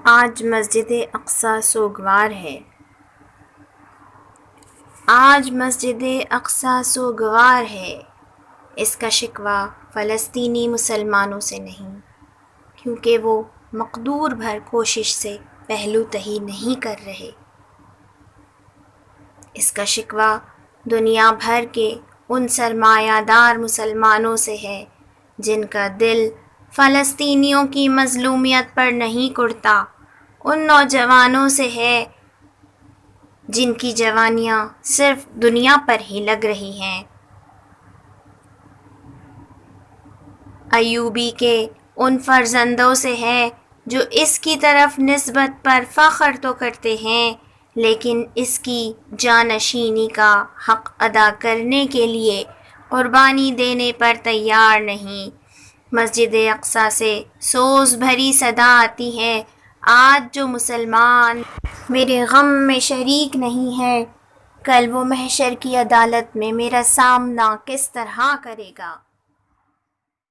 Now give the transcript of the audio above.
آج مسجد اقصی سوگوار ہے۔ آج مسجد اقصی سوگوار ہے۔ اس کا شکوہ فلسطینی مسلمانوں سے نہیں، کیونکہ وہ مقدور بھر کوشش سے پہلو تہی نہیں کر رہے۔ اس کا شکوہ دنیا بھر کے ان سرمایہ دار مسلمانوں سے ہے جن کا دل فلسطینیوں کی مظلومیت پر نہیں کڑتا، ان نوجوانوں سے ہے جن کی جوانیاں صرف دنیا پر ہی لگ رہی ہیں۔ ایوبی کے ان فرزندوں سے ہے جو اس کی طرف نسبت پر فخر تو کرتے ہیں لیکن اس کی جانشینی کا حق ادا کرنے کے لیے قربانی دینے پر تیار نہیں۔ مسجد اقصی سے سوز بھری صدا آتی ہے، آج جو مسلمان میرے غم میں شریک نہیں ہے، کل وہ محشر کی عدالت میں میرا سامنا کس طرح کرے گا؟